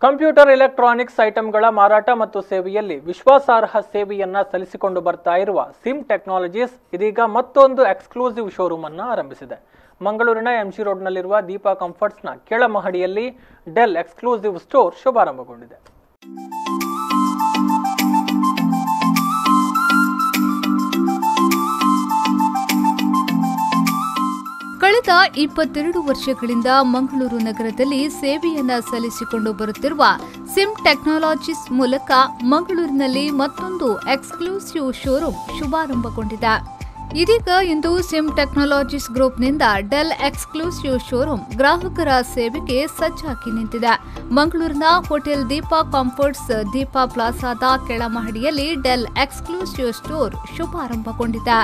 Computer electronics ಐಟಂಗಳ ಮಾರಾಟ ಮತ್ತು ಸೇವೆಯಲ್ಲಿ ವಿಶ್ವಾಸಾರ್ಹ ಸೇವೆಯನ್ನ ಸಲ್ಲಿಸಿಕೊಂಡು ಬರ್ತಾ ಇರುವ ಸಿಮ್ ಟೆಕ್ನಾಲಜೀಸ್ ಇದೀಗ ಮತ್ತೊಂದು ಎಕ್ಸ್ಕ್ಲೂಸಿವ್ ಶೋರೂಮ್ ಅನ್ನು ಆರಂಭಿಸಿದೆ. ಮಂಗಳೂರಿನ ಎಂಜಿ ರೋಡ್ನಲ್ಲಿರುವ ದೀಪಾ ಕಂಫರ್ಟ್ಸ್ನ ಕೆಳ ಮಹಡಿಯಲ್ಲಿ ಡೆಲ್ ಎಕ್ಸ್ಕ್ಲೂಸಿವ್ ಸ್ಟೋರ್ ಶುಭಾರಂಭಗೊಂಡಿದೆ. ಕಳೆದ 22 ವರ್ಷಗಳಿಂದ ಮಂಗಳೂರು ನಗರದಲ್ಲಿ ಸೇವೆಯನ್ನ ಸಲ್ಲಿಸಿಕೊಂಡು ಬರುತ್ತಿರುವ ಸಿಮ್ ಟೆಕ್ನಾಲಜೀಸ್ ಮೂಲಕ ಮಂಗಳೂರಿನಲ್ಲಿ ಮತ್ತೊಂದು ಎಕ್ಸ್ಕ್ಲೂಸಿವ್ ಶೋರೂಮ್ ಶುಭಾರಂಭಗೊಂಡಿದೆ. ಇದೀಗ ಇಂದು ಸಿಮ್ ಟೆಕ್ನಾಲಜೀಸ್ ಗ್ರೂಪ್ನಿಂದ ಡೆಲ್ ಎಕ್ಸ್ಕ್ಲೂಸಿವ್ ಶೋರೂಮ್ ಗ್ರಾಹಕರ ಸೇವೆಗೆ ಸಜ್ಜಾಗಿ ನಿಂತಿದೆ. ಮಂಗಳೂರಿನ ಹೋಟೆಲ್ ದೀಪಾ ಕಂಫರ್ಟ್ಸ್ ದೀಪಾ ಪ್ಲಾಜಾದ ಕೆಳಮಹಡಿಯಲ್ಲಿ ಡೆಲ್ ಎಕ್ಸ್ಕ್ಲೂಸಿವ್ ಸ್ಟೋರ್ ಶುಭಾರಂಭಗೊಂಡಿದೆ.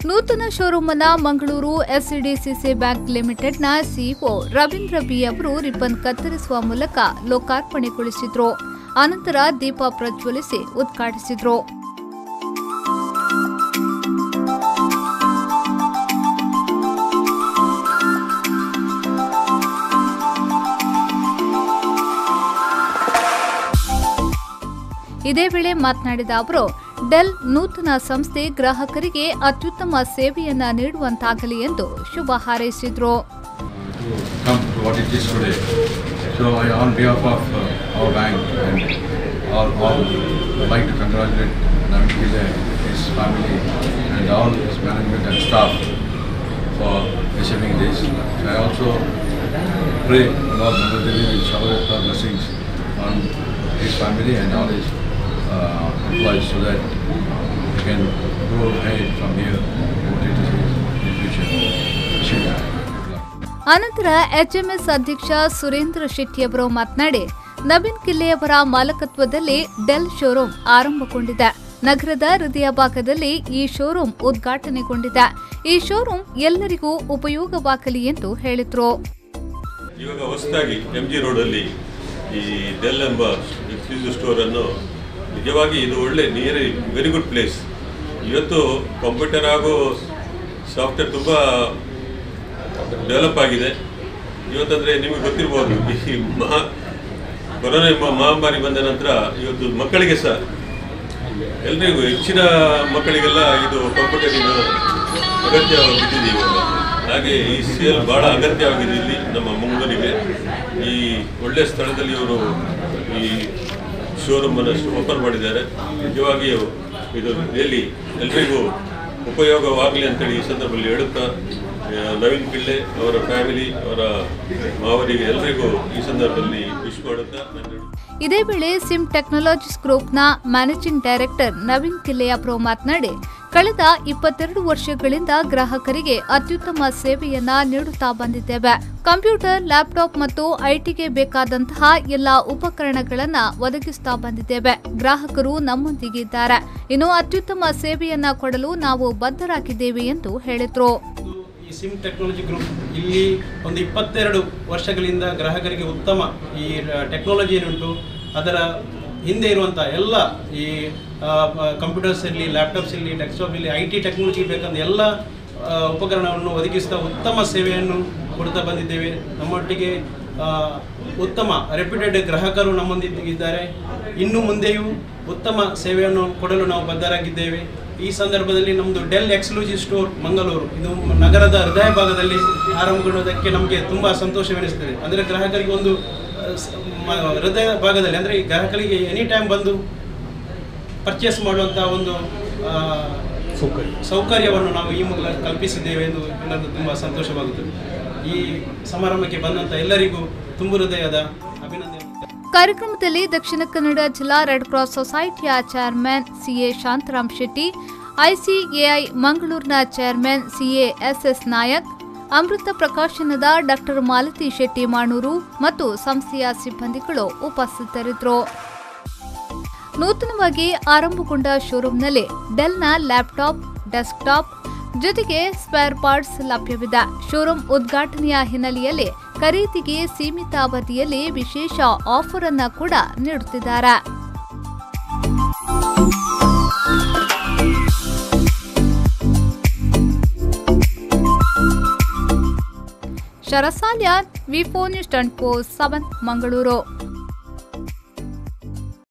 ನೂತನ ಶೋರೂಮ್ ಅನ್ನ ಮಂಗಳೂರು ಎಸ್ಸಿಡಿಸಿಸಿ ಬ್ಯಾಂಕ್ ಲಿಮಿಟೆಡ್ನ ಸಿಇಒ ರವೀಂದ್ರ ಬಿ ಅವರು ರಿಬ್ಬನ್ ಕತ್ತರಿಸುವ ಮೂಲಕ ಲೋಕಾರ್ಪಣೆಗೊಳಿಸಿದ್ರು. ಅನಂತರ ದೀಪ ಪ್ರಜ್ವಲಿಸಿ ಉದ್ಘಾಟಿಸಿದ್ರು. ಇದೇ ವೇಳೆ ಮಾತನಾಡಿದ ಅವರು, ಡೆಲ್ ನೂತನ ಸಂಸ್ಥೆ ಗ್ರಾಹಕರಿಗೆ ಅತ್ಯುತ್ತಮ ಸೇವೆಯನ್ನ ನೀಡುವಂತಾಗಲಿ ಎಂದು ಶುಭ ಹಾರೈಸಿದರು. employees so that they can go ahead from here in future. ಅನಂತರ ಎಚ್ಎಂಎಸ್ ಅಧ್ಯಕ್ಷ ಸುರೇಂದ್ರ ಶೆಟ್ಟಿ ಅವರು ಮಾತನಾಡಿ, ನವೀನ್ ಕಿಲ್ಲೆಯವರ ಮಾಲಕತ್ವದಲ್ಲಿ ಡೆಲ್ ಶೋರೂಮ್ ಆರಂಭಗೊಂಡಿದೆ. ನಗರದ ಹೃದಯ ಭಾಗದಲ್ಲಿ ಈ ಶೋರೂಮ್ ಉದ್ಘಾಟನೆಗೊಂಡಿದೆ. ಈ ಶೋರೂಮ್ ಎಲ್ಲರಿಗೂ ಉಪಯೋಗವಾಗಲಿ ಎಂದು ಹೇಳಿದರು. ಇವಾಗ ಹೊಸದಾಗಿ ಎಂಜಿ ರೋಡ್ ಅಲ್ಲಿ ಈ ಡೆಲ್ ಎಂಬ ಎಕ್ಸ್ಕ್ಲೂಸಿವ್ ಸ್ಟೋರ್ ಅನ್ನು ನಿಜವಾಗಿ ಇದು ಒಳ್ಳೆ ನಿಯರ್ ವೆರಿ ಗುಡ್ ಪ್ಲೇಸ್. ಇವತ್ತು ಕಂಪ್ಯೂಟರ್ ಹಾಗೂ ಸಾಫ್ಟ್ವೇರ್ ತುಂಬ ಡೆವಲಪ್ ಆಗಿದೆ. ಇವತ್ತಂದರೆ ನಿಮಗೆ ಗೊತ್ತಿರ್ಬೋದು, ಈ ಕೊರೋನಾ ಎಂಬ ಮಹಾಮಾರಿ ಬಂದ ನಂತರ ಇವತ್ತು ಮಕ್ಕಳಿಗೆ ಸಹ ಎಲ್ರಿಗೂ ಹೆಚ್ಚಿನ ಮಕ್ಕಳಿಗೆಲ್ಲ ಇದು ಕಂಪ್ಯೂಟರಿನ ಅಗತ್ಯ ಬಿದ್ದಿದೆ ಇವಾಗ. ಹಾಗೆ ಈ ಸೇಲ್ ಭಾಳ ಅಗತ್ಯವಾಗಿದೆ ಇಲ್ಲಿ ನಮ್ಮ ಮಂಗಳೂರಿಗೆ. ಈ ಒಳ್ಳೆಯ ಸ್ಥಳದಲ್ಲಿ ಇವರು ಈ ಶೋರೂಮ್ ಅನ್ನು ಓಪನ್ ಮಾಡಿದ್ದಾರೆ. ನಿಜವಾಗಿಯೂ ಇದು ಡೈಲಿ ಎಲ್ರಿಗೂ ಉಪಯೋಗವಾಗಲಿ ಅಂತೇಳಿ ಈ ಸಂದರ್ಭದಲ್ಲಿ ಹೇಳುತ್ತಾ, ನವೀನ್ ಪಿಳ್ಳೆ ಅವರ ಫ್ಯಾಮಿಲಿ ಅವರ ಮಾವರಿಗೆ ಎಲ್ರಿಗೂ ಈ ಸಂದರ್ಭದಲ್ಲಿ ವಿಶ್ ಮಾಡುತ್ತಾ. ಇದೇ ವೇಳೆ ಸಿಮ್ ಟೆಕ್ನಾಲಜೀಸ್ ಗ್ರೂಪ್ನ ಮ್ಯಾನೇಜಿಂಗ್ ಡೈರೆಕ್ಟರ್ ನವೀನ್ ಕಿಲ್ಲೆ ಅವರು ಮಾತನಾಡಿ, ಕಳೆದ 22 ವರ್ಷಗಳಿಂದ ಗ್ರಾಹಕರಿಗೆ ಅತ್ಯುತ್ತಮ ಸೇವೆಯನ್ನ ನೀಡುತ್ತಾ ಬಂದಿದ್ದೇವೆ. ಕಂಪ್ಯೂಟರ್, ಲ್ಯಾಪ್ಟಾಪ್ ಮತ್ತು ಐಟಿಗೆ ಬೇಕಾದಂತಹ ಎಲ್ಲಾ ಉಪಕರಣಗಳನ್ನ ಒದಗಿಸುತ್ತಾ ಬಂದಿದ್ದೇವೆ. ಗ್ರಾಹಕರು ನಮ್ಮೊಂದಿಗಿದ್ದಾರೆ. ಇನ್ನು ಅತ್ಯುತ್ತಮ ಸೇವೆಯನ್ನ ಕೊಡಲು ನಾವು ಬದ್ಧರಾಗಿದ್ದೇವೆ ಎಂದು ಹೇಳಿದರು. ಈ ಸಿಮ್ ಟೆಕ್ನಾಲಜಿ ಗ್ರೂಪ್ ಇಲ್ಲಿ ಒಂದು 22 ವರ್ಷಗಳಿಂದ ಗ್ರಾಹಕರಿಗೆ ಉತ್ತಮ ಈ ಟೆಕ್ನಾಲಜಿ ಏನುಂಟು ಅದರ ಹಿಂದೆ ಇರುವಂಥ ಎಲ್ಲ ಈ ಕಂಪ್ಯೂಟರ್ಸ್ ಇರಲಿ, ಲ್ಯಾಪ್ಟಾಪ್ಸ್ ಇರಲಿ, ಡೆಸ್ಕ್ಟಾಪ್ ಇರಲಿ, ಐಟಿ ಟೆಕ್ನಾಲಜಿ ಬೇಕಂತ ಎಲ್ಲ ಉಪಕರಣವನ್ನು ಒದಗಿಸುತ್ತಾ ಉತ್ತಮ ಸೇವೆಯನ್ನು ಕೊಡ್ತಾ ಬಂದಿದ್ದೇವೆ. ನಮ್ಮೊಟ್ಟಿಗೆ ಉತ್ತಮ ರೆಪ್ಯೂಟೆಡ್ ಗ್ರಾಹಕರು ನಮ್ಮೊಂದಿಗಿದ್ದಾರೆ. ಇನ್ನು ಮುಂದೆಯೂ ಉತ್ತಮ ಸೇವೆಯನ್ನು ಕೊಡಲು ನಾವು ಬದ್ಧರಾಗಿದ್ದೇವೆ. ಈ ಸಂದರ್ಭದಲ್ಲಿ ನಮ್ಮದು ಡೆಲ್ ಎಕ್ಸ್ಕ್ಲೂಸಿವ್ ಸ್ಟೋರ್ ಮಂಗಳೂರು ಇದು ನಗರದ ಹೃದಯ ಭಾಗದಲ್ಲಿ ಆರಂಭಗೊಳ್ಳುವುದಕ್ಕೆ ನಮಗೆ ತುಂಬ ಸಂತೋಷವೆನಿಸ್ತದೆ. ಅಂದರೆ ಗ್ರಾಹಕರಿಗೆ ಒಂದು ಹೃದಯ ಭಾಗದಲ್ಲಿ, ಅಂದರೆ ಈ ಗ್ರಾಹಕರಿಗೆ ಎನಿ ಟೈಮ್ ಬಂದು ಪರ್ಚೇಸ್ ಮಾಡುವಂಥ ಒಂದು ಸೌಕರ್ಯವನ್ನು ನಾವು ಈ ಮೂಲಕ ಕಲ್ಪಿಸಿದ್ದೇವೆ ಎಂದು ಎಲ್ಲರಿಗೂ ತುಂಬ ಸಂತೋಷವಾಗುತ್ತದೆ. ಈ ಸಮಾರಂಭಕ್ಕೆ ಬಂದಂಥ ಎಲ್ಲರಿಗೂ ತುಂಬ ಹೃದಯದ ಅಭಿನಂದನೆ. ಕಾರ್ಯಕ್ರಮದಲ್ಲಿ ದಕ್ಷಿಣ ಕನ್ನಡ ಜಿಲ್ಲಾ ರೆಡ್ ಕ್ರಾಸ್ ಸೊಸೈಟಿಯ chairman CA Shantaram Shetty, ICAI ಮಂಗಳೂರಿನ chairman CA SS Nayak, Amrita ಪ್ರಕಾಶನದ ಡಾಕ್ಟರ್ ಮಾಲತಿ ಶೆಟ್ಟಿ ಮಾಣೂರು ಮತ್ತು ಸಂಸ್ಥೆಯ ಸಿಬ್ಬಂದಿಗಳು ಉಪಸ್ಥಿತರಿದ್ದರು. ನೂತನವಾಗಿ ಆರಂಭಗೊಂಡ ಶೋರೂಮ್ನಲ್ಲಿ ಡೆಲ್ನ ಲ್ಯಾಪ್ಟಾಪ್, ಡೆಸ್ಕ್ಟಾಪ್ ಜೊತೆಗೆ ಸ್ಪೇರ್ ಪಾರ್ಟ್ಸ್ ಲಭ್ಯವಿದೆ. ಶೋರೂಮ್ ಉದ್ಘಾಟನೆಯ ಹಿನ್ನೆಲೆಯಲ್ಲಿ ಖರೀದಿಗೆ ಸೀಮಿತ ಅವಧಿಯಲ್ಲಿ ವಿಶೇಷ ಆಫರ್ ಅನ್ನು ಕೂಡ ನೀಡುತ್ತಿದ್ದಾರೆ. ಶರಸಾಲ್ಯಾನ್, ವಿ4 ನ್ಯೂಸ್ 24/7 ಮಂಗಳೂರು.